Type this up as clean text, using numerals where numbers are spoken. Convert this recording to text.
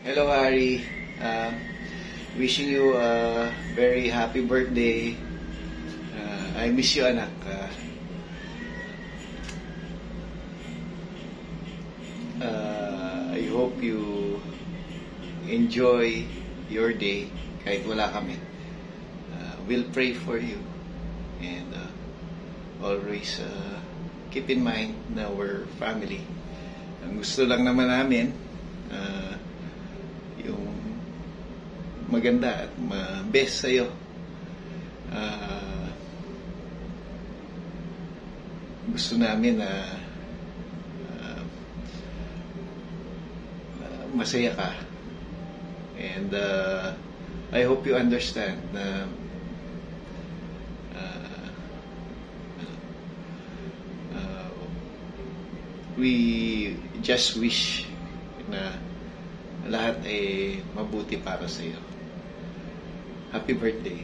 Hello, Harry. Wishing you a very happy birthday. I miss you, anak. I hope you enjoy your day kahit wala kami. We'll pray for you. And always keep in mind na we're family. Ang gusto lang naman namin, yung maganda at best sa'yo. Gusto namin na masaya ka. And I hope you understand na we just wish na lahat ay mabuti para sa iyo. Happy birthday.